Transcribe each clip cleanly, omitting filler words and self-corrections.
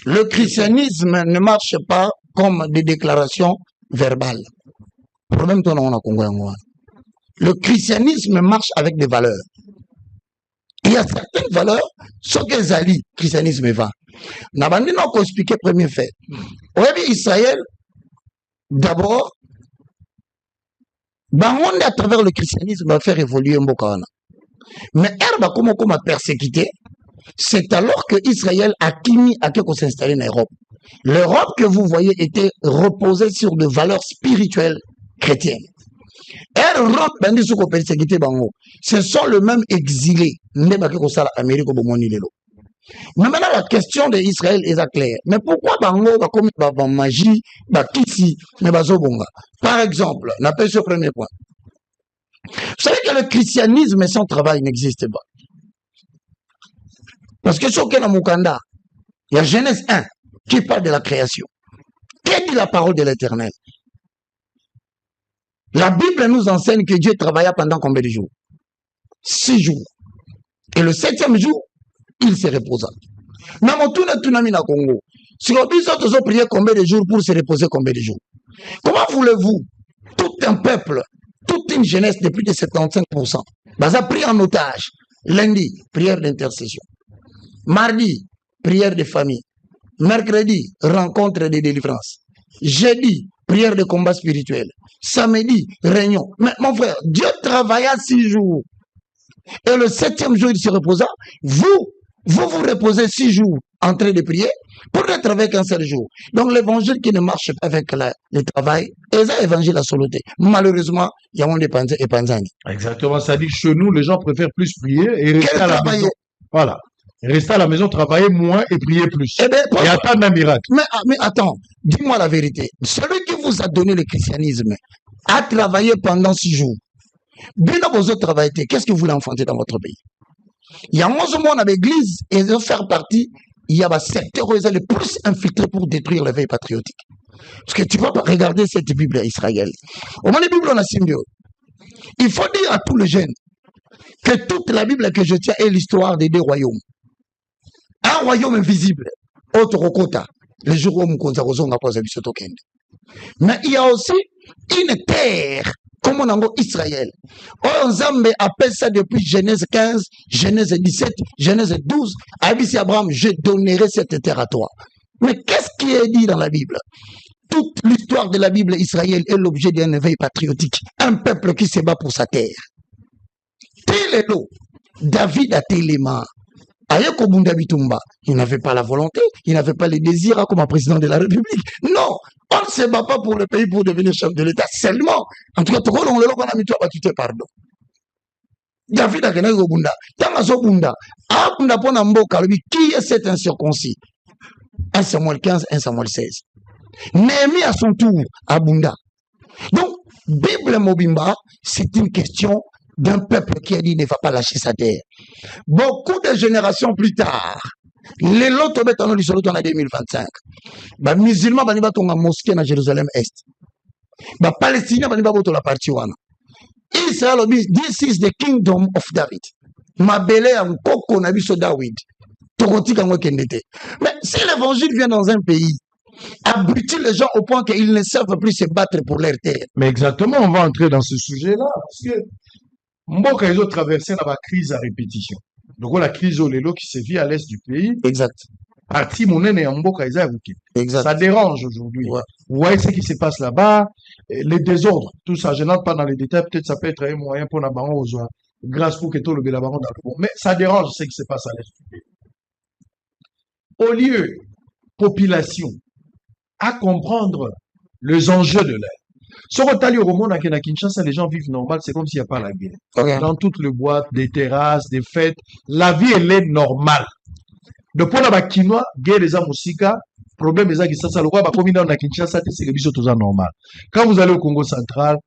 Le christianisme ne marche pas comme des déclarations verbales. Problème ton on a Congo. Le christianisme marche avec des valeurs. Il y a certaines valeurs, ce que Zali, christianisme va. Nabandi n'a pas expliqué premier fait. Au Israël, d'abord, on à travers le christianisme va faire évoluer Mbokana. Mais Herba, comment a persécuté, c'est alors que Israël a mis à s'installer en Europe. L'Europe que vous voyez était reposée sur des valeurs spirituelles chrétiennes. Ce sont les mêmes exilés. Mais maintenant, la question d'Israël est claire. Mais pourquoi Bango va comme magie, kisi, par exemple, on appelle ce premier point. Vous savez que le christianisme sans travail n'existe pas. Parce que sur Kena Mukanda, il y a Genèse 1 qui parle de la création. Qu'est-ce dit la parole de l'Éternel? La Bible nous enseigne que Dieu travailla pendant combien de jours? 6 jours. Et le 7e jour, il se reposa. Congo. Si on a prié combien de jours pour se reposer combien de jours? Comment voulez-vous, tout un peuple, toute une jeunesse de plus de 75%, a pris en otage? Lundi, prière d'intercession. Mardi, prière de famille. Mercredi, rencontre de délivrance. Jeudi, prière de combat spirituel. Samedi, réunion. Mais mon frère, Dieu travailla 6 jours. Et le 7e jour, il se reposa. Vous reposez 6 jours en train de prier pour ne travailler qu'un seul jour. Donc l'évangile qui ne marche pas avec le travail, c'est l'évangile à soloté. Malheureusement, il y a des panzani et panzani. Exactement, ça dit que chez nous, les gens préfèrent plus prier et rester à la maison. Voilà. Rester à la maison, travailler moins et prier plus. Eh bien, et attendre un miracle. Mais attends, dis-moi la vérité. Celui qui vous a donné le christianisme a travaillé pendant 6 jours. Bien dans vos autres travailleurs, qu'est-ce que vous voulez enfanter dans votre pays? Il y a 11 mois dans l'église et de faire partie, il y a un secteur où ils sont les plus infiltrés pour détruire la veille patriotique. Parce que tu vas pas regarder cette Bible à Israël. Au moins, la Bible, on a symbio. Il faut dire à tous les jeunes que toute la Bible que je tiens est l'histoire des 2 royaumes. Un royaume invisible, autre Rokota, les jours où nous n'a pas token. Mais il y a aussi une terre, comme on a Israël. Oh, Nzambe appelle ça depuis Genèse 15, Genèse 17, Genèse 12. Abissi Abraham, je donnerai cette terre à toi. Mais qu'est-ce qui est dit dans la Bible? Toute l'histoire de la Bible, Israël est l'objet d'un éveil patriotique. Un peuple qui se bat pour sa terre. Télélo, David a téléma. Ayeko Bunda Bitumba, il n'avait pas la volonté, il n'avait pas les désirs comme président de la République. Non, on ne se bat pas pour le pays pour devenir chef de l'État seulement. En tout cas, tout le monde a mis toi pardon. David a gagné au Bunda. Tamazo Bunda. A Bunda pour Namboka, qui est cet incirconcis? 1 Samuel 15, 1 Samuel 16. Néhémie à son tour à Bunda. Donc, Bible Mobimba, c'est une question d'un peuple qui a dit ne va pas lâcher sa terre. Beaucoup de générations plus tard, les lots en 2025, les musulmans vont dans la mosquée à Jérusalem-Est. Les Palestiniens vont dans la partie. Israël dit, this is the kingdom of David. Ma belle en coco n'a vu sur David. Mais si l'évangile vient dans un pays, abrutit les gens au point qu'ils ne savent plus se battre pour leur terre. Mais exactement, on va entrer dans ce sujet-là. Parce que Mboka, ils ont traversé la crise à répétition. Donc, la crise au Lelo qui se vit à l'est du pays. Exact. Parti Monen et Mboka, ils ont exact. Ça dérange aujourd'hui. Ouais. Vous voyez ce qui se passe là-bas, les désordres, tout ça. Je n'entre pas dans les détails, peut-être ça peut être un moyen pour la baron aux oies, grâce pour que tout le bélabaron dans le fond. Mais ça dérange ce qui se passe à l'est du pays. Au lieu, population, à comprendre les enjeux de l'air. Si on est au monde à Kinshasa, les gens vivent normal, c'est comme s'il n'y a pas la guerre. Okay. Dans toutes les boîtes, des terrasses, des fêtes, la vie, elle est normale. Depuis la Bakinois, guerre des Amosika, problème des Kinshasa, le roi va communiquer dans Kinshasa, c'est que tout ça normal. Quand vous allez au Congo central,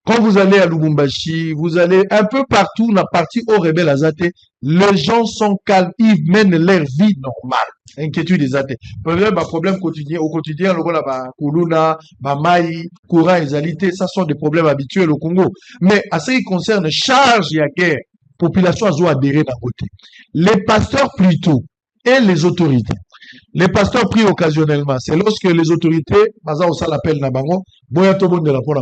quand vous allez à Lubumbashi, vous allez un peu partout, dans la partie au rebelle Azate, les gens sont calmes, ils mènent leur vie normale. Inquiétude des athées. Problème quotidien, au quotidien, le rôle à Kuluna, Maï, courant, exalité, ça sont des problèmes habituels au Congo. Mais à ce qui concerne charge et guerre, population a adhéré d'un côté. Les pasteurs plutôt et les autorités. Les pasteurs prient occasionnellement. C'est lorsque les autorités, baza ça l'appel na bango, boya to bon de la pour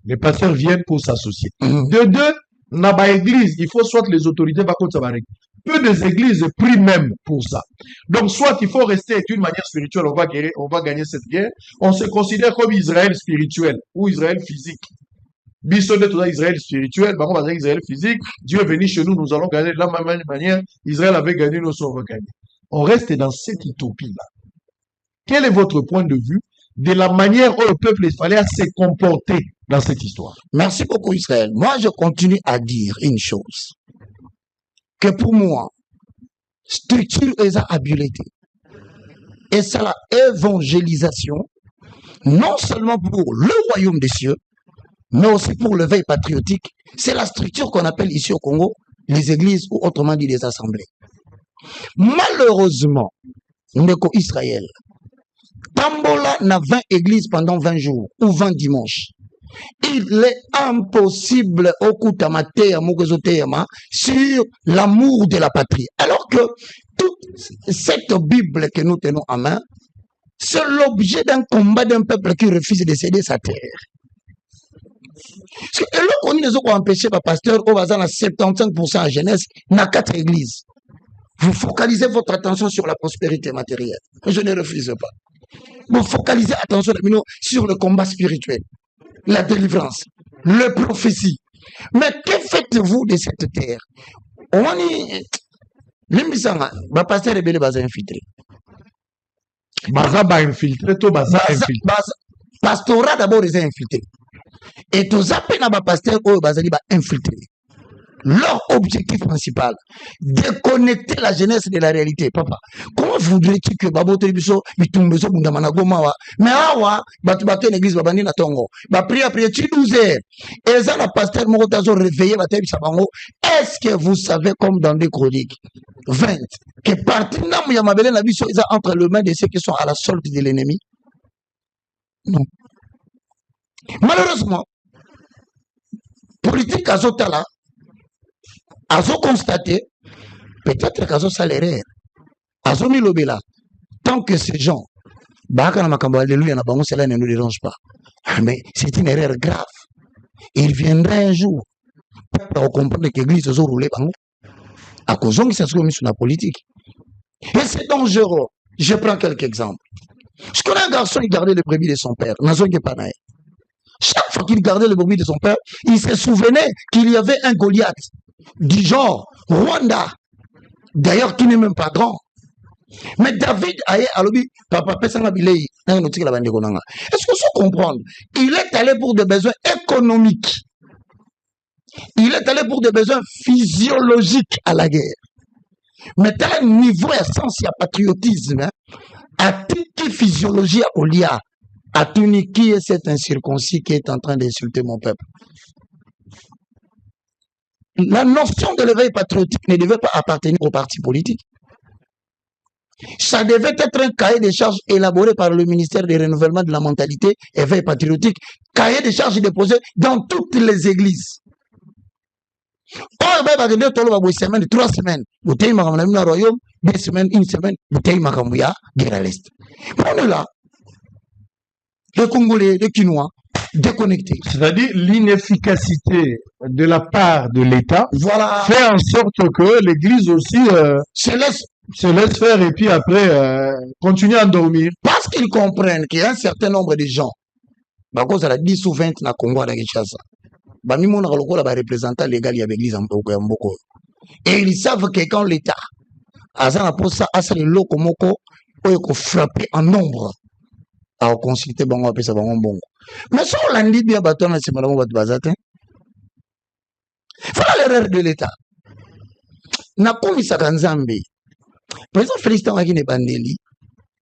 les pasteurs viennent pour s'associer. De deux, na ba église, il faut soit les autorités va contre ça. Peu des églises prient même pour ça. Donc, soit il faut rester d'une manière spirituelle, on va gagner cette guerre. On se considère comme Israël spirituel ou Israël physique. Bisson de tout Israël spirituel, on va dire Israël physique. Dieu est venu chez nous, nous allons gagner de la même manière. Israël avait gagné, nous on va gagner. On reste dans cette utopie-là. Quel est votre point de vue de la manière dont le peuple fallait se comporter dans cette histoire? Merci beaucoup, Israël. Moi, je continue à dire une chose. Que pour moi, structure et habileté. Et c'est la évangélisation, non seulement pour le royaume des cieux, mais aussi pour le veille patriotique. C'est la structure qu'on appelle ici au Congo les églises ou autrement dit les assemblées. Malheureusement, Ndeko Israël, Tambola n'a 20 églises pendant 20 jours ou 20 dimanches. Il est impossible au Kutamatea Mugezoteyama sur l'amour de la patrie. Alors que toute cette Bible que nous tenons en main, c'est l'objet d'un combat d'un peuple qui refuse de céder sa terre. Et là, on a empêché le pasteur au bazar à 75% en jeunesse, n'a 4 églises. Vous focalisez votre attention sur la prospérité matérielle. Je ne refuse pas. Vous focalisez attention sur le combat spirituel, la délivrance, le prophétie. Mais que faites-vous de cette terre? On est. L'immisanga, le pasteur est belé baza infiltré. Baza ba infiltré, to baza infiltré. Pastorat d'abord est infiltré. Et tous appels à pasteur ou bazali ba infiltré. Leur objectif principal, déconnecter la jeunesse de la réalité. Papa, comment voudrais-tu que Babo Télébiso, il tombe sur Bundamana Gomawa, mais awa, batu une église babani na tongo, ba prier, tu 12 heures. Et ça, la pasteur Morotazo réveillé, ba sabango. Est-ce que vous savez, comme dans des chroniques, 20, que partout n'a mabele na biso, ils entre les mains de ceux qui sont à la solde de l'ennemi? Non. Malheureusement, politique à Zotala, Azo constaté, peut-être qu'Azo salaire, Azo milobela, tant que ces gens, cela ne nous dérange pas. Mais c'est une erreur grave. Il viendra un jour pour comprendre que l'église a roulé à cause de ça sur la politique. Et c'est dangereux. Je prends quelques exemples. Je connais un garçon qui gardait les brebis de son père. Chaque fois qu'il gardait les brebis de son père, il se souvenait qu'il y avait un Goliath du genre Rwanda, d'ailleurs qui n'est même pas grand. Mais David aye alobi papa pesanga bilei na notika la bande konanga. Est-ce que vous comprenez? Il est allé pour des besoins économiques. Il est allé pour des besoins physiologiques à la guerre. Mais à un niveau essence il y a patriotisme, à toute physiologie à Olia, à tout qui est cet incirconcis qui est en train d'insulter mon peuple. La notion de l'éveil patriotique ne devait pas appartenir au parti politique. Ça devait être un cahier de charges élaboré par le ministère du Renouvellement de la Mentalité, éveil patriotique, cahier de charges déposé dans toutes les églises. Oh, ben, bah, de semaine, 3 semaines, vous avez un royaume, 2 semaines, 1 semaine, vous avez un guerre à l'Est. On est là. Les Congolais, les Quinois, déconnectés. C'est-à-dire l'inefficacité de la part de l'État voilà. Fait en sorte que l'Église aussi se laisse faire et puis après continue à dormir. Parce qu'ils comprennent qu'il y a un certain nombre de gens, à cause de la 10 ou 20 na Congo à Kinshasa, représentant légal de l'Église en Mboko. Et ils savent que quand l'État a le lokomoko, il faut frapper en nombre à consulter bango apesa bango bongo. Mais si on l'a dit bien bateau na simala mo bazate. Voilà l'erreur de l'État. Na komisaka Nzambe. Président Félicien Wakine Bandeli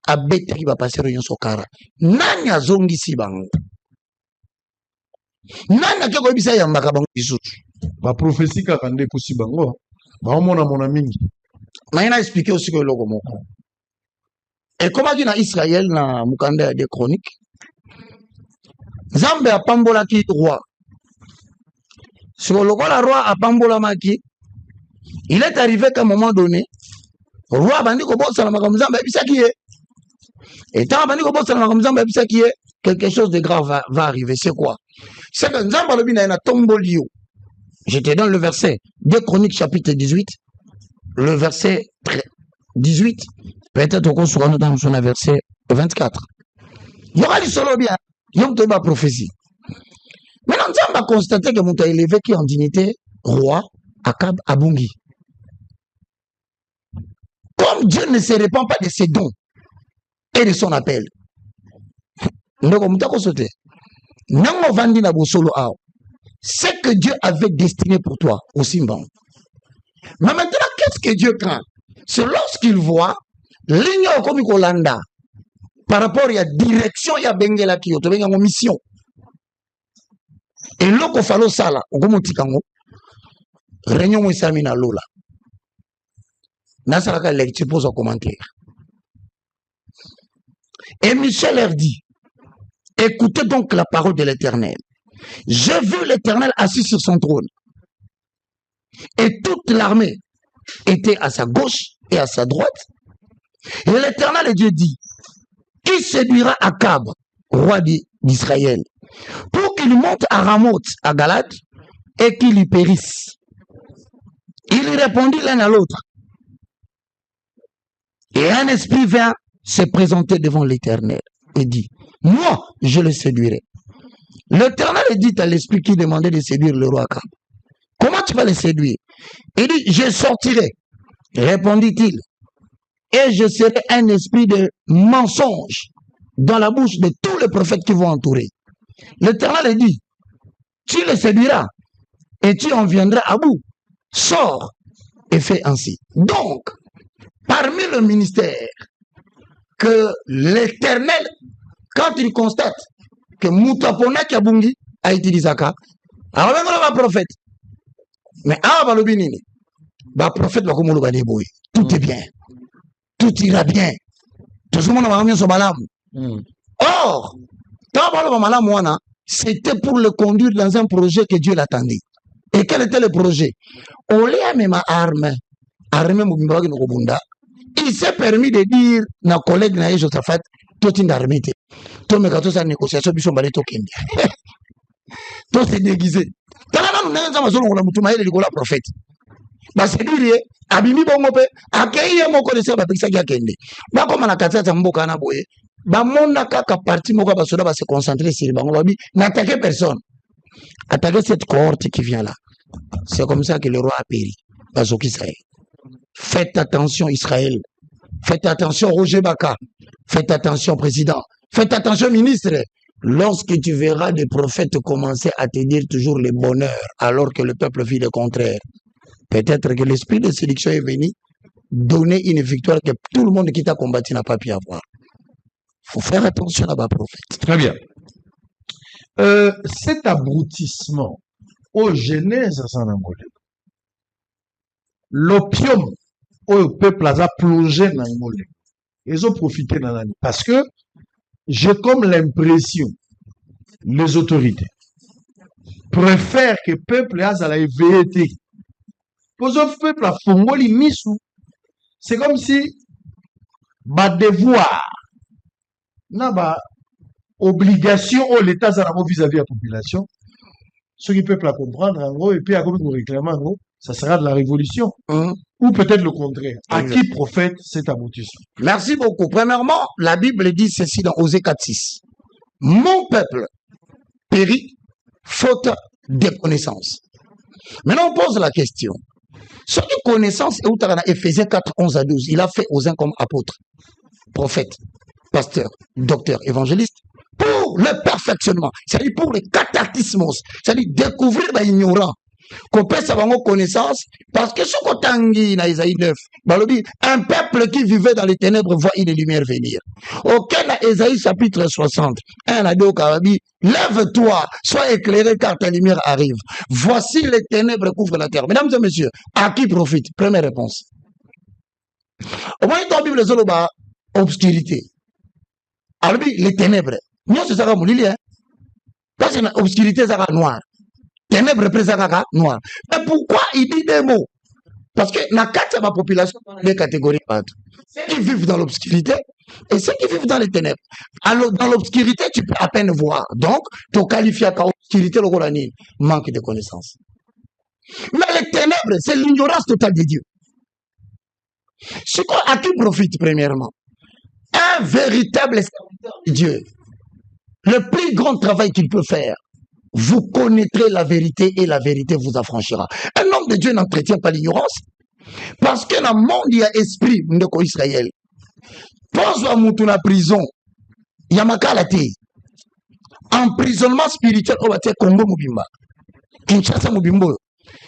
a bête qui va passer au Sokara. Nani azongisi bango. Nani akeko bisa ya mbaka bango isutu. Ba prophétie kaka nde kusi bango. Ba omona mona mingi. Maina expliquer aussi que loko moko. Et comment dit na Israël na mukanda des chroniques. Nzambe a pambola ki roi. Sur le roi, la roi a pambola maki. Il est arrivé qu'à un moment donné, roi bandi ko bossa na makambo Nzambe bisaki ye. Et tant que quelque chose de grave va arriver. C'est quoi? C'est que j'étais dans le verset 2 Chroniques chapitre 18, le verset 18, peut-être qu'on sera dans le verset 24. Il y aura du solo bien, il y aura une prophétie. Maintenant, on va constater que Mouta élevé qui est en dignité, roi, Akab, Abungi. Comme Dieu ne se répand pas de ses dons et de son appel. C'est que Dieu avait destiné pour toi au Simban. Mais maintenant, qu'est-ce que Dieu craint? C'est lorsqu'il voit l'ignorant comme Kolanda par rapport à la direction, il y a Bengela qui est en mission. Et là, il faut sala, réunion Mouissamina Lola. Nasaraka lecture pose en commentaire. Et Michel leur dit, écoutez donc la parole de l'Éternel. J'ai vu l'Éternel assis sur son trône. Et toute l'armée était à sa gauche et à sa droite. Et l'Éternel Dieu dit, qui séduira Akab, roi d'Israël, pour qu'il monte à Ramoth, à Galade, et qu'il y périsse. Il répondit l'un à l'autre. Et un esprit vint se présenter devant l'Éternel et dit, moi, je le séduirai. L'Éternel dit à l'esprit qui demandait de séduire le roi Akab, comment tu vas le séduire? Il dit, je sortirai, répondit-il, et je serai un esprit de mensonge dans la bouche de tous les prophètes qui vont entourer. L'Éternel dit, tu le séduiras et tu en viendras à bout. Sors et fais ainsi. Donc, parmi le ministère que l'Éternel, quand il constate que Moutapona Kabungi a utilisé ça, alors même un prophète. Mais le prophète va comme le tout est bien. Tout ira bien. Tout le monde va revenir sur Malam. Or, c'était pour le conduire dans un projet que Dieu l'attendait. Et quel était le projet? On l'a même arme. Il s'est permis de dire à collègue Naïe Josaphat, tout est armé. Tout me gâteau sa négociation, ils sont balés au Kenya. Tout s'est déguisé. Quand on a un prophète. C'est dire, Abimi Bongope, Akei mon connaisseur, Bapisa Yakende. Comme on a cassé un bocana boye, Bamonaka parti Moka Basoda va se concentrer sur Bangobi, n'attaquer personne. Attaquer cette cohorte qui vient là. C'est comme ça que le roi a péri. Bazoki Israël. Faites attention, Israël. Faites attention, Roger Baka. Faites attention, président. Faites attention, ministre. Lorsque tu verras des prophètes commencer à te dire toujours le bonheur, alors que le peuple vit le contraire, peut-être que l'esprit de séduction est venu donner une victoire que tout le monde qui t'a combattu n'a pas pu avoir. Il faut faire attention là-bas, prophète. Très bien. Cet abrutissement au Genèse, l'opium au peuple a plongé dans le monde. Ils ont profité dans l'année. Parce que j'ai comme l'impression, les autorités préfèrent que le peuple ait la vérité. Pour le peuple a fongoli misou. C'est comme si ma devoir, ma obligation au l'État vis-à-vis de la population, ce qui peut comprendre en gros, et puis à quoi vous réclamez en gros, ça sera de la révolution. Ou peut-être le contraire. À qui prophète cet aboutissement? Merci beaucoup. Premièrement, la Bible dit ceci dans Osée 4:6. Mon peuple périt faute de connaissances. Maintenant, on pose la question. Ce qui connaissance est où dans Éphésiens 4:11-12. Il a fait aux uns comme apôtres, prophètes, pasteurs, docteurs, évangélistes, pour le perfectionnement, c'est-à-dire pour le cataclysmos, c'est-à-dire découvrir l'ignorant. Qu'on peut savoir nos connaissances, parce que ce qu'on tanguit dans Isaïe 9, un peuple qui vivait dans les ténèbres voit une lumière venir. Auquel dans Isaïe chapitre 60, un a dit au Karabi, lève-toi, sois éclairé car ta lumière arrive. Voici les ténèbres couvrent la terre. Mesdames et messieurs, à qui profite? Première réponse. Au moins, dans la Bible, c'est obscurité. Alors, les ténèbres. Nous, c'est ça, mon hein. Parce que l'obscurité, c'est noir. Ténèbres représente noir. Mais pourquoi il dit des mots? Parce que dans la population, il y a des catégories. Ceux qui vivent dans l'obscurité et ceux qui vivent dans les ténèbres. Alors, dans l'obscurité, tu peux à peine voir. Donc, tu qualifies comme obscurité, le manque de connaissances. Mais les ténèbres, c'est l'ignorance totale de Dieu. Ce à qui profite, premièrement? Un véritable serviteur de Dieu. Le plus grand travail qu'il peut faire, vous connaîtrez la vérité et la vérité vous affranchira. Un homme de Dieu n'entretient pas l'ignorance. Parce que dans le monde, il y a esprit de Israël. Pose-toi dans la prison. Il y a makalate. Emprisonnement spirituel au Congo Mubimba. Kinshasa Mubimbo.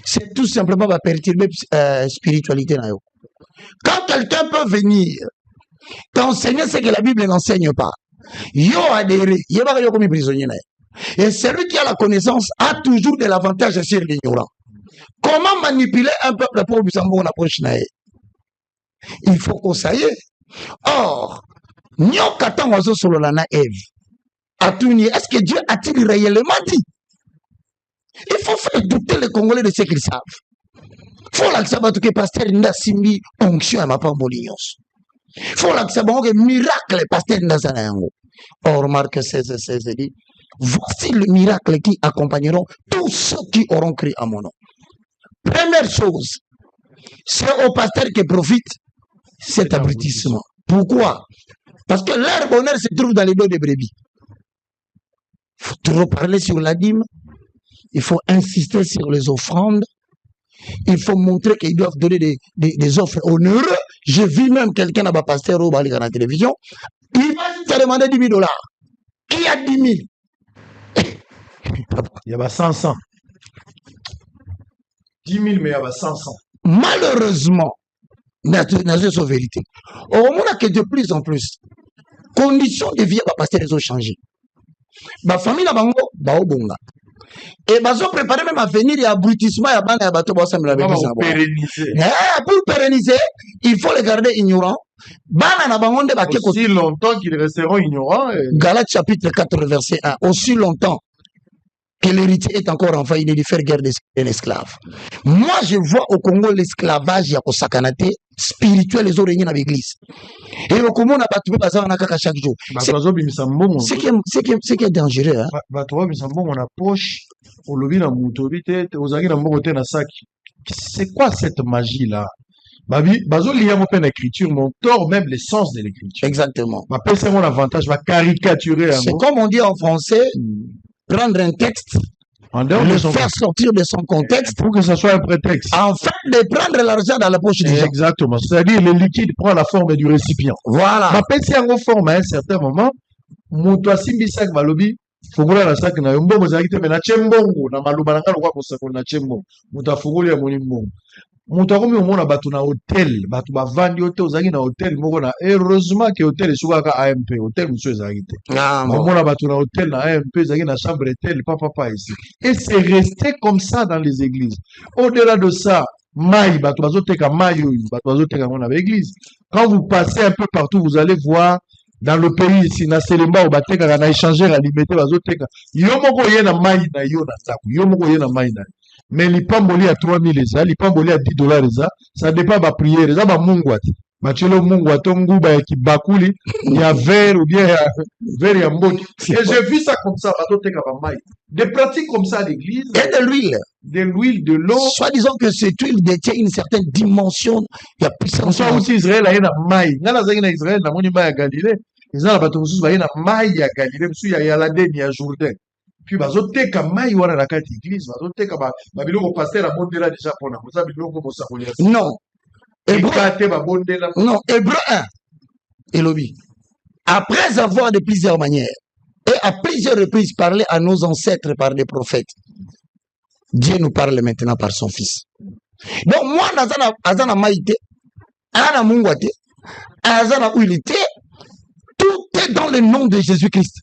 C'est tout simplement va perturber la spiritualité. Quand quelqu'un peut venir t'enseigner ce que la Bible n'enseigne pas, yo adhéré, il va y comme prisonnier. Et celui qui a la connaissance a toujours de l'avantage sur l'ignorant. Comment manipuler un peuple pour lui s'en approche? Il faut qu'on sache. Or, Nyokatan Wazo Sololana Eve. Est-ce que Dieu a-t-il réellement dit? Il faut faire douter les Congolais de ce qu'ils savent. Il faut l'accepter que pasteur Ndasimbi onction à ma part Molignos. Il faut l'accepter que miracle pasteur Ndazanayango. Or, remarque 16 dit, voici le miracle qui accompagneront tous ceux qui auront crié à mon nom. Première chose, c'est au pasteur qui profite cet abrutissement. Pourquoi? Parce que leur bonheur se trouve dans les dos des brebis. Il faut toujours parler sur la dîme. Il faut insister sur les offrandes. Il faut montrer qu'ils doivent donner des offres onéreuses. J'ai vu même quelqu'un à pasteur au Bali dans la télévision. Il va te demander 10 000 $. Qui a 10 000? Il y a 500. 10 000, mais il y a 500. Malheureusement, c'est la vérité. Au moment que de plus en plus, conditions de vie, pasteur ont changé. Ma famille n'a pas bonga. Et ils ont préparé même à venir et abrutissement à bande à bateau pour pérenniser, il faut les garder ignorants. Aussi longtemps qu'ils resteront ignorants. Galates chapitre 4 verset 1. Aussi longtemps que l'héritier est encore enfant, il est de faire guerre de l'esclave. Moi, je vois au Congo l'esclavage, il y a sakanate spirituel, les origines dans l'église. Et au Congo, on a battu chaque jour. Ce qui est dangereux. C'est quoi cette magie-là? Bazo lié à l'écriture, mon tort même l'essence de l'écriture. Exactement. C'est mon avantage, va caricaturer. C'est comme on dit en français, prendre un texte, le faire sortir de son contexte pour que ce soit un prétexte. Afin de prendre l'argent dans la poche des gens. Exactement. C'est-à-dire le liquide prend la forme du récipient. Voilà. Ma pèse en forme à un certain moment. Moto asimbi sak balobi. Fungula na sak na yombo mozaki te na chembongo na maluba na ngalo kwa kosako na chembongo. Moto afunguli ya monimbo. Moto akomi omona bato na hôtel, bato bavandi hôtel ozaki na hôtel moko na heureusement que hôtel esukaka AMP, hôtel monsieur ezaki te. Omona bato na hôtel na AMP ezaki na chambre d'hôtel papa ici. Et c'est resté comme ça dans les églises. Au-delà de ça, maï bato bazoteka maï bato bazoteka ngona église. Quand vous passez un peu partout, vous allez voir dans le pays ici na Selemba au bateka na échangeur alimité bazoteka. Yo moko yena maï na yo na taku. Yo moko yena maï na. Mais l'ipamboli à 3 000 ça, l'ipamboli à 10 $, ça dépend de la prière. Ça va mungwati. Machelo mungwato nguba ya kibakuli, il y a verre ou bien verre ya mboti. Et j'ai vu ça comme ça, des pratiques comme ça à l'église. Et de l'huile. De l'huile, de l'eau. Soit disant que cette huile détient une certaine dimension, il y a puissance. Soit aussi Israël a une maille. Nana zagina Israël, na moni maille à Galilée. Ils ont la bateau sous une maille à Galilée, il y a la denne, il y a Jourdain. Puis bazoteka mai wana na kati église bazoteka ba biloko pasteur a bondela déjà pona ça biloko mo sakolia non non Hébreu 1 Elobi après avoir de plusieurs manières et à plusieurs reprises parlé à nos ancêtres par des prophètes, Dieu nous parle maintenant par son fils. Donc moi azana maïté ana mungwate azana uilité, tout est dans le nom de Jésus-Christ.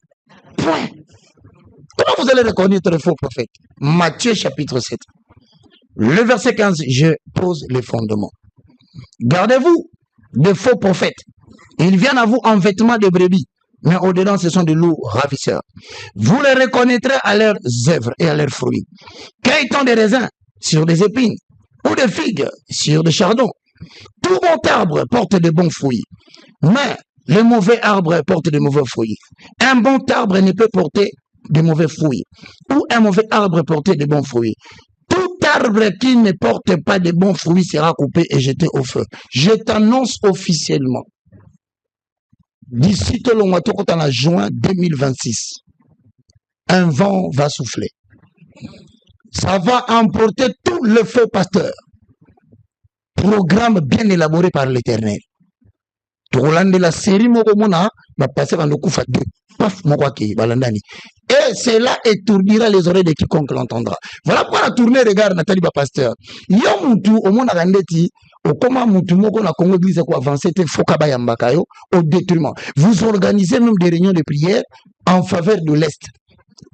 Point. Comment vous allez reconnaître le faux prophète? Matthieu chapitre 7. Le verset 15, je pose les fondements. Gardez-vous de faux prophètes. Ils viennent à vous en vêtements de brebis, mais au-dedans, ce sont de loups ravisseurs. Vous les reconnaîtrez à leurs œuvres et à leurs fruits. Cueille-t-on des raisins sur des épines ou des figues sur des chardons. Tout bon arbre porte de bons fruits, mais le mauvais arbre porte de mauvais fruits. Un bon arbre ne peut porter de mauvais fruits, ou un mauvais arbre porter de bons fruits. Tout arbre qui ne porte pas de bons fruits sera coupé et jeté au feu. Je t'annonce officiellement, d'ici tout le mois, en juin 2026, un vent va souffler. Ça va emporter tous les faux pasteurs. Programme bien élaboré par l'Éternel. Tolande la série Mogomona va passer dans le coup deux. Paf, balandani. Et cela étourdira les oreilles de quiconque l'entendra. Voilà pourquoi la tournée regarde Nathalie Pasteur. Yo mutu au monde randeti au comment mutu moko na Congo Église ko avancer te foka bayambakayo au détriment. Vous organisez même des réunions de prière en faveur de l'Est.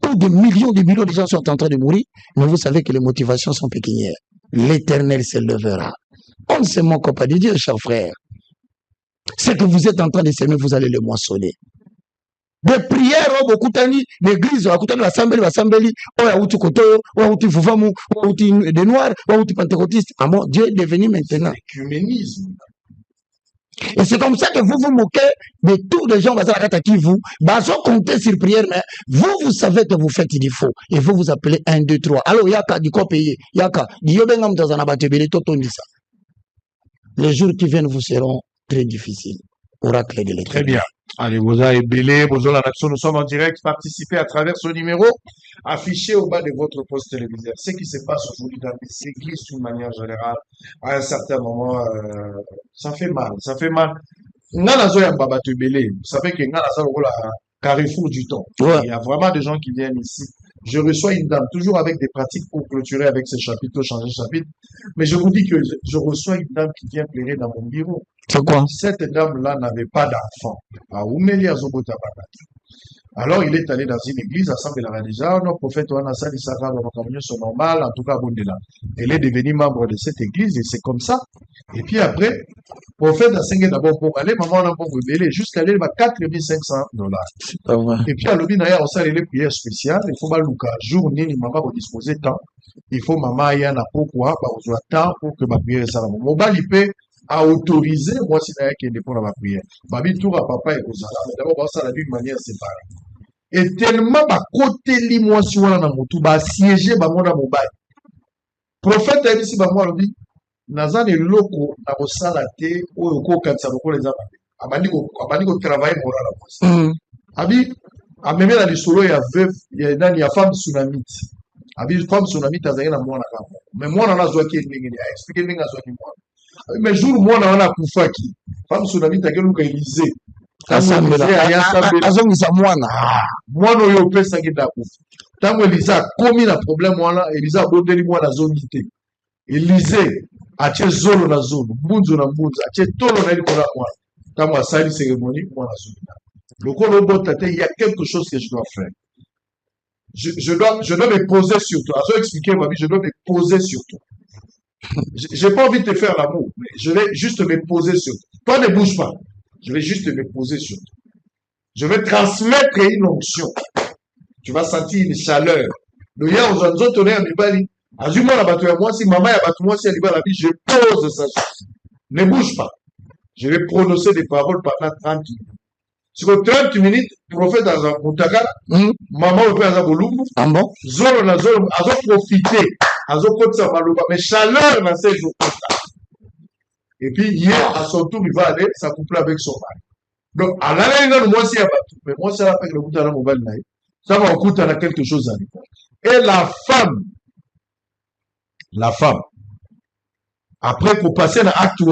Où des millions de gens sont en train de mourir, mais vous savez que les motivations sont pécuniaires. L'Éternel se levera. On ne se moque pas de Dieu, chers frères. Ce que vous êtes en train de semer, vous allez le moissonner. Des prières, beaucoup d'années, l'église, l'assemblée, des noirs, des pentecôtistes. Ah bon, Dieu est devenu maintenant. L'écuménisme. Et c'est comme ça que vous vous moquez de tous les gens qui vous comptez sur prière, mais vous savez que vous faites du faux. Et vous vous appelez 1, 2, 3. Alors, yaka, du quoi payer? Yaka, les jours qui viennent vous seront très difficiles. Oracle de l'Éternel. Très bien. Allez, vous avez belé, vous avez l'action. Nous sommes en direct. Participez à travers ce numéro affiché au bas de votre poste téléviseur. Ce qui se passe aujourd'hui dans les églises d'une manière générale, à un certain moment, ça fait mal. Ça fait mal. Vous savez que carrefour du temps. Ouais. Il y a vraiment des gens qui viennent ici. Je reçois une dame, toujours avec des pratiques pour clôturer avec ces chapitres, changer de chapitre. Mais je vous dis que je reçois une dame qui vient pleurer dans mon bureau. C'est quoi? Cette dame-là n'avait pas d'enfant. Alors, il est allé dans une église, ensemble, il a dit, non, prophète, on a ça, c'est normal, en tout cas, elle est devenue membre de cette église, et c'est comme ça. Et puis après, prophète a signé d'abord pour aller, maman, on a pour rebelle, jusqu'à aller à $4,500. Et puis, à l'obinaya, on s'est allé les prières spéciales, il faut pas louka, jour, ni maman va disposer temps. Il faut maman, il y en a pourquoi, on a temps pour que ma prière soit là. Mon balipé, a autorisé, moi, si d'ailleurs qu'il est pour la prière. Babi, tout à papa et aux mais d'abord, ça la d'une manière séparée. Et tellement, bah, côté li, moi, si on a mon tout, bah, siéger, bah, moi, dans mon bail. Prophète, a dit, si, bah, moi, le dit, Nazan est loco, na ko salate, ou yoko, quand ça, beaucoup les abandés. Abandi ko travailler pour la poste. Abi, a même dans les solos, il y a veuf, il y a femme tsunamite. Abi, femme tsunamite, a zaïna, moi, na kama. Mais moi, on a zoé qui est n'ingénieur, expliquez n'ingénieur zoé moi. Mais jour moi on a kufaki femme tsunamite a keluka Élysée azongisa mwana mwana oyo opesaki ndako ntango Élysée akomi na problème wana Élysée abondeli mwana azongi te Élysée atie zolo na zolo mbunzu na mbunzu atie tolo na likolo ya mwana ntango asali cérémonie mwana azongi lokola obota te il y a quelque chose que je dois faire je dois me poser sur toi azo expliquer ma vie je dois me poser sur toi. J'ai pas envie de te faire l'amour, mais je vais juste me poser sur toi. Toi, ne bouge pas. Je vais juste me poser sur toi. Je vais transmettre une onction. Tu vas sentir une chaleur. Le ya aux autres à Bibali. Azuma la bateau à moi, si maman a battu moi, si elle va la vie, je pose ça. Ne bouge pas. Je vais prononcer des paroles pendant 30 minutes. Sur 30 minutes, le prophète a Moutaka, maman au père Azaboloum, Zoro na Zoro, a profité. Mais chaleur dans ces jours comme ça. Et puis hier, à son tour, il va aller s'accoupler avec son mari. Donc, à l'année, moi, si il y a pas tout, mais moi, c'est la peine de l'écoute à la mobile, ça va écouter à quelque chose à l'époque. Et la femme, après qu'on passait dans l'acte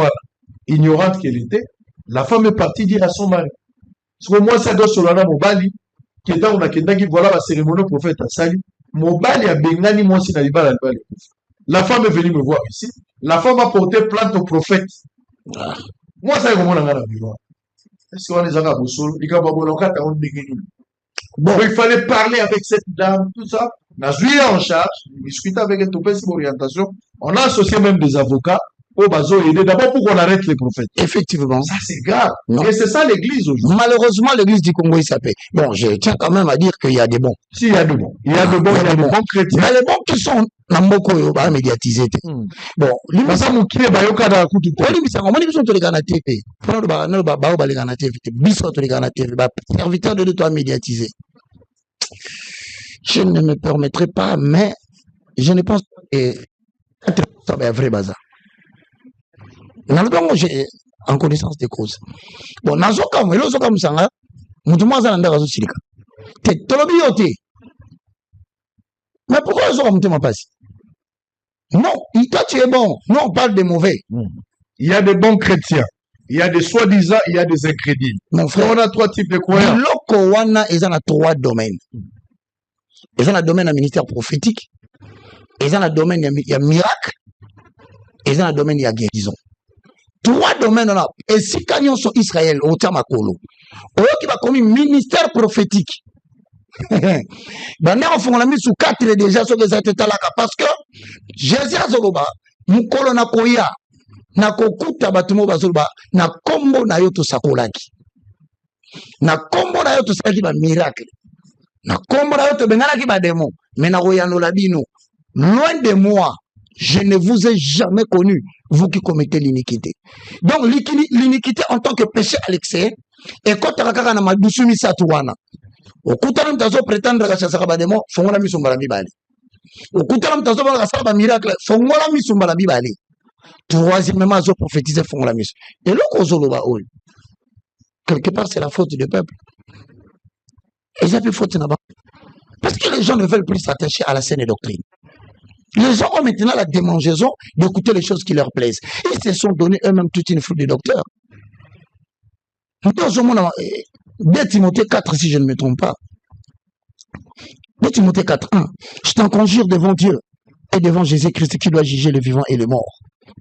ignorante qu'elle était, la femme est partie dire à son mari. Parce que moi, ça doit sur la mobile, qui est dans qui voilà la cérémonie prophète à Sali. Mobali a bengani moi si nalibala libala. La femme est venue me voir ici. La femme a porté plainte au prophète. Moi ça comment on a bureau. Est-ce qu'on les a bosol, bon, il fallait parler avec cette dame, tout ça. On a joué en charge, discuté avec un topé sur orientation. On a associé même des avocats Oh, bazo, aider d'abord pour qu'on arrête les prophètes. Effectivement. Ça, c'est grave. Non. Et c'est ça l'église aujourd'hui. Malheureusement, l'église du Congo, il s'appelle. Bon, je tiens quand même à dire qu'il y a des bons. Si, il y a de bons. Il y a de bons, il y a de bons chrétiens. Mais les bons qui sont Namboko, bah, médiatisés. Bon, limisa mukile bayoka da kutu. Limisa, on dit que les Ganaté, pour les Ganaté, biso les Ganaté, serviteur de toi médiatisé. Je ne me permettrai pas, mais je ne pense pas que ça va être vrai bazar. Dans le temps, j'ai en connaissance des causes. Bon, dans ce cas, il y a un cas, mais pourquoi ils ont pas? Non, toi tu es bon. Non, on parle des mauvais. Il y a des bons chrétiens. Il y a des soi-disant, il y a des incrédules. Mon frère, on a trois types de croyants. Ils ont trois domaines. Ils ont le domaine du ministère prophétique. Ils ont le domaine du miracle. Ils ont le domaine de la guérison. Trois domaines là. Et si quand ils sont Israël, au Tamakolo, qui va comme ministère prophétique. Ben, on l'a mis sous 4 déjà sur les là parce que Jésus Azoloba, Mukolo na koya, na kokuta batumo bazoloba, na kombo na yoto sakolaki. Na kombo na yoto sakolaki ba miracle. Na kombo na yoto bengalaki ba démon. Mais na koyano labino. Loin de moi, je ne vous ai jamais connu, vous qui commettez l'iniquité. Donc, l'iniquité en tant que péché à l'excès, et quand tu as na madusumi satuana, au kutana mtazo prétendre que ça sera ba démon, fongola misumba la bibali. Au kutana mtazo ba ça ba miracle, fongola misumba la bibali. Troisièmement, azo prophétiser fongola mis. Et le kozoloba ol. Quelque part, c'est la faute du peuple. Et j'ai plus faute là-bas. Parce que les gens ne veulent plus s'attacher à la saine doctrine. Les gens ont maintenant la démangeaison d'écouter les choses qui leur plaisent. Ils se sont donné eux-mêmes toute une foule de docteurs. Dans ce monde, 2 Timothée 4, si je ne me trompe pas. 2 Timothée 4, 1. Je t'en conjure devant Dieu et devant Jésus-Christ qui doit juger le vivant et le mort.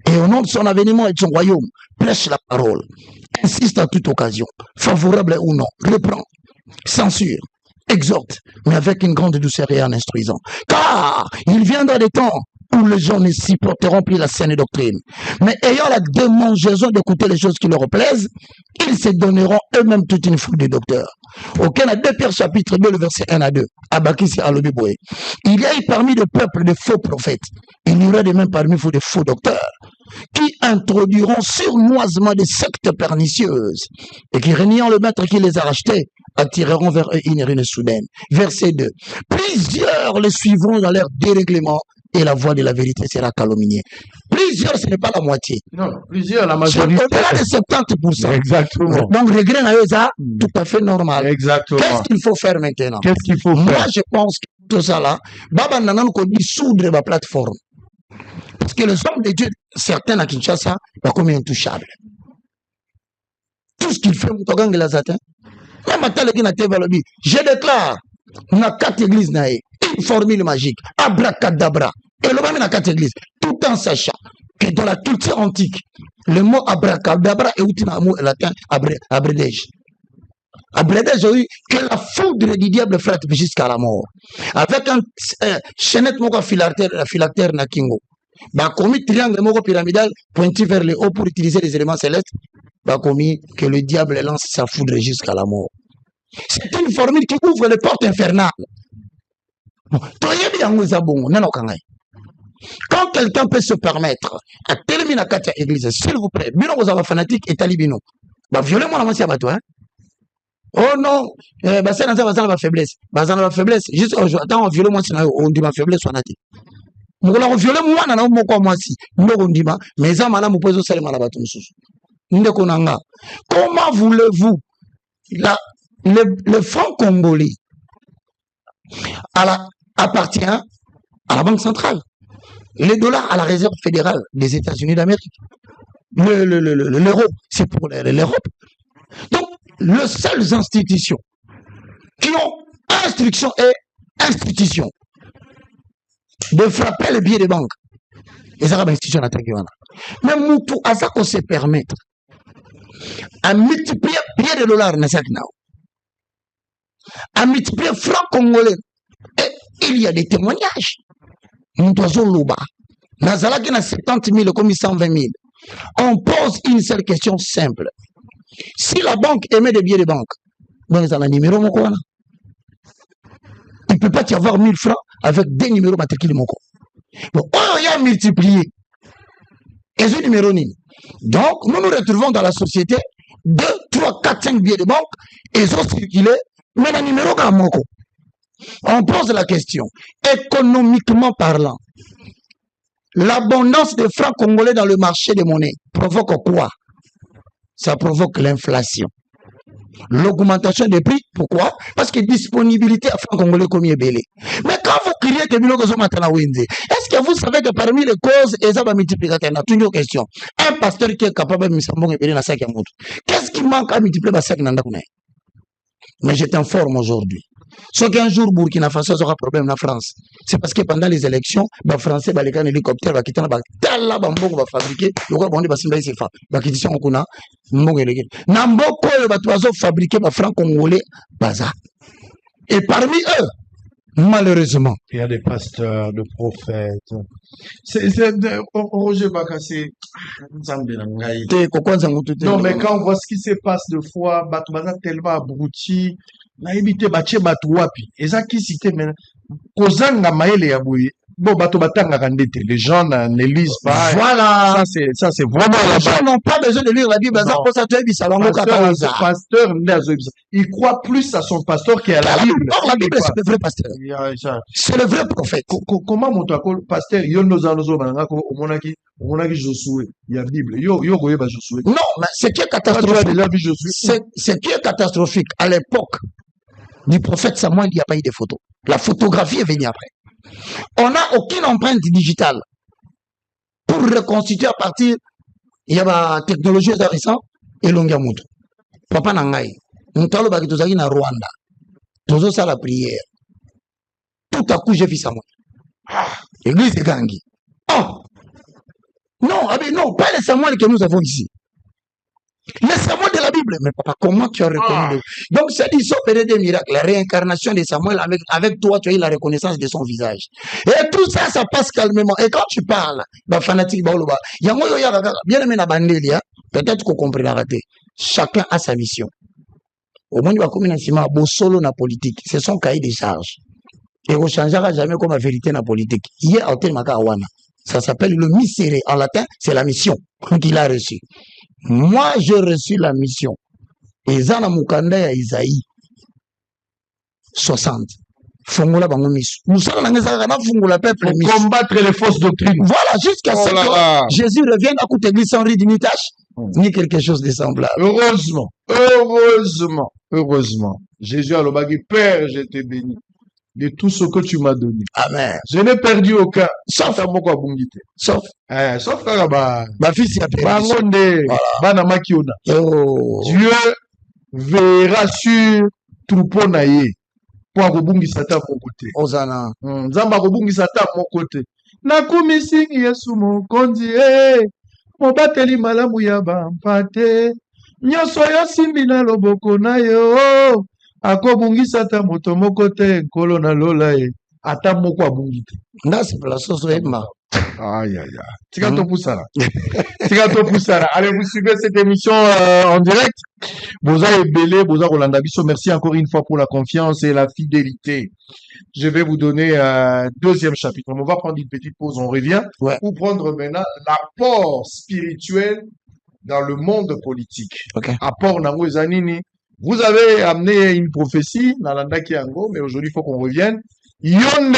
Et au nom de son avènement et de son royaume, prêche la parole. Insiste à toute occasion, favorable ou non, reprend, censure, exhorte, mais avec une grande douceur et en instruisant. Car il viendra des temps où les gens ne supporteront plus la saine doctrine. Mais ayant la démangeaison d'écouter les choses qui leur plaisent, ils se donneront eux-mêmes toute une foule de docteurs. Aucun à 2 Pierre chapitre 2, le verset 1 à 2. Abakisi Alobiboé. Il y a eu parmi le peuple de faux prophètes. Il y aura de même parmi vous de faux docteurs qui introduiront surnoisement des sectes pernicieuses et qui, reniant le maître qui les a rachetés, attireront vers eux une ruine soudaine. Verset 2. Plusieurs les suivront dans leur dérèglement et la voie de la vérité sera calomniée. Plusieurs, ce n'est pas la moitié. Non, plusieurs, la majorité. C'est au-delà de 70%. Exactement. Donc, regret à eux, ça, tout à fait normal. Exactement. Qu'est-ce qu'il faut faire maintenant? Qu'est-ce qu'il faut faire? Moi, je pense que tout ça là, Baba Nanan qu'on dissoudre ma plateforme. Parce que les hommes de Dieu, certains à Kinshasa, sont comme intouchables. Tout ce qu'il fait, Moutogang les atteint. Même à tel je déclare, on a 4 églises, une formule magique, abracadabra. Et le même a 4 églises, tout en sachant que dans la culture antique, le mot abracadabra est outil d'un mot latin abredège. Abredège, oui, que la foudre du diable frappe jusqu'à la mort. Avec un chaînette moko phylactère na kingo. Bah, commis triangle moko pyramidal pointu vers le haut pour utiliser les éléments célestes. Bah, commis que le diable lance sa foudre jusqu'à la mort. C'est une formule qui ouvre les portes infernales. Quand quelqu'un peut se permettre à terminer à l'église, s'il vous plaît, bino vous avez fanatique et talibino. Bah, violez-moi la moitié à toi, hein. Oh non, bah, c'est dans la faiblesse. Bah, dans la faiblesse, juste, attends, violez-moi, on dit ma faiblesse, fanatique. Nous allons violer moi, on a un mot moi si. Nous on dit, mais ça, madame, vous pouvez aussi aller à comment voulez-vous, le franc congolais appartient à la Banque centrale. Les dollars à la réserve fédérale des États-Unis d'Amérique. L'euro, c'est pour l'Europe. Donc, les seules institutions qui ont instruction et institution de frapper les billets des banques, les arabes institutions à Taïwan. Mais Moutou, à ça qu'on se permettre à multiplier billets de dollars, à multiplier francs congolais. Et il y a des témoignages. Nous doisons l'ouba. Nazala qui a 70 000 comme 120 000. On pose une seule question simple. Si la banque émet des billets de banque, donc ils ont un numéro moko wana. Il ne peut pas y avoir 1000 francs avec des numéros matriculés moko. Bon, on y a multiplié. Et ce numéro nini. Donc, nous nous retrouvons dans la société 2, 3, 4, 5 billets de banque et ils ont circulé, mais le numéro est moko. On pose la question, économiquement parlant, l'abondance de francs congolais dans le marché des monnaies provoque quoi? Ça provoque l'inflation. L'augmentation des prix, pourquoi? Parce que disponibilité à francs congolais comme belé. Mais quand vous criez que est-ce que vous savez que parmi les causes, et ça va multiplier, toujours question. Un pasteur qui est capable de multiplier la sac à moto. Qu'est-ce qui manque à multiplier la sac à moto? Mais je t'informe aujourd'hui. Soit qu'un jour, Burkina Faso aura problème en France. C'est parce que pendant les élections, les Français, les hélicoptères, les quitter la bambou va fabriquer, le roi bondi va s'imballer ses femmes. La quittation qu'on a, mbongo élégé. Namboko, le bateau fabriqué par francs congolais, bazar. Et parmi eux, malheureusement, il y a des pasteurs, de prophètes. Roger Bakassi, non, mais quand on voit ce qui se passe de fois, Batoubaza tellement abruti, naïbité baché batouapi. Et ça qui cité maintenant, Kozanga maele yaboui. Bon, les gens ne lisent pas. Voilà. Ça, c'est vraiment les gens n'ont pas besoin de lire la Bible. Pasteur, il croit plus à son pasteur qu'à la Bible. Or, la Bible, c'est le vrai pasteur. C'est le vrai prophète. Comment mon pasteur, il y a Josué, il y a la Bible. Josué. Non, mais ce qui est catastrophique, ce qui est catastrophique, à l'époque du prophète Samuel, il n'y a pas eu de photos. La photographie est venue après. On n'a aucune empreinte digitale pour reconstituer à partir il y a la technologie récente et l'ongamuto. Papa Nangai, nous avons dit na Rwanda, nous ça la prière. Tout à coup j'ai vu Samuel. Église de Gangi. Oh non, non, pas le Samuel que nous avons ici. Le Samuel de la Bible. Mais papa, comment tu as reconnu? Donc, c'est dit, sauf des miracles. La réincarnation de Samuel, avec toi, tu as eu la reconnaissance de son visage. Et tout ça, ça passe calmement. Et quand tu parles, fanatique, bien aimé la bandeli, peut-être qu'on comprendra. Chacun a sa mission. Au moins, il va communiquer solo na politique. C'est son cahier de charges. Et on ne changera jamais comme la vérité na politique. Hier, ça s'appelle le miséré. En latin, c'est la mission qu'il a reçue. Moi, j'ai reçu la mission. Et Zana Mukanda ya Isaïe 60. Fongola bango misu. Nous sommes dans le peuple misu. Combattre les fausses doctrines. Voilà, jusqu'à ce que Jésus revienne à côté de l'église sans ride ni tâche, ni quelque chose de semblable. Heureusement. Jésus a le bagui, Père, je te bénis de tout ce que tu m'as donné. Amen. Je n'ai perdu aucun. Sauf. Sauf Karaba. Ma fille s'y a perdu. Dieu verra sur troupeau naïe. Pour rebongi sata mon côté. Ozana. Zamba rebongi sata mon côté. Nakumisi Yesu mon kondi. Mobateli malamu ya bampate. Nyoso yo simbi na loboko na yo. Akobungisa ta moto moko te nkolo na lola e ata moko abungi te nga c'est la sauce ema aïe tika to poussara allez vous suivez cette émission en direct boza ebele boza rolanda biso. Merci encore une fois pour la confiance et la fidélité. Je vais vous donner un deuxième chapitre. On va prendre une petite pause, on revient pour prendre maintenant l'apport spirituel dans le monde politique. Apport nango ezanini. Vous avez amené une prophétie, Nalanda Kiango, mais aujourd'hui, il faut qu'on revienne. Yonde,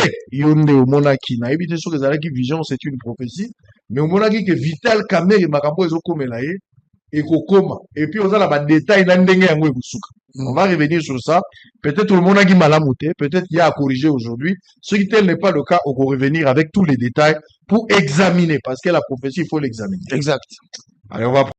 au Monaki. Na évité sur les alaki vision, c'est une prophétie. Mais au Monaki, que Vital Kamere, Makambo, Ezokome, et Kokoma. Et puis, on a la détail, on va revenir sur ça. Peut-être tout le monde a dit malamouté, peut-être il y a à corriger aujourd'hui. Ce qui tel n'est pas le cas, on va revenir avec tous les détails pour examiner, parce que la prophétie, il faut l'examiner. Exact. Allez, on va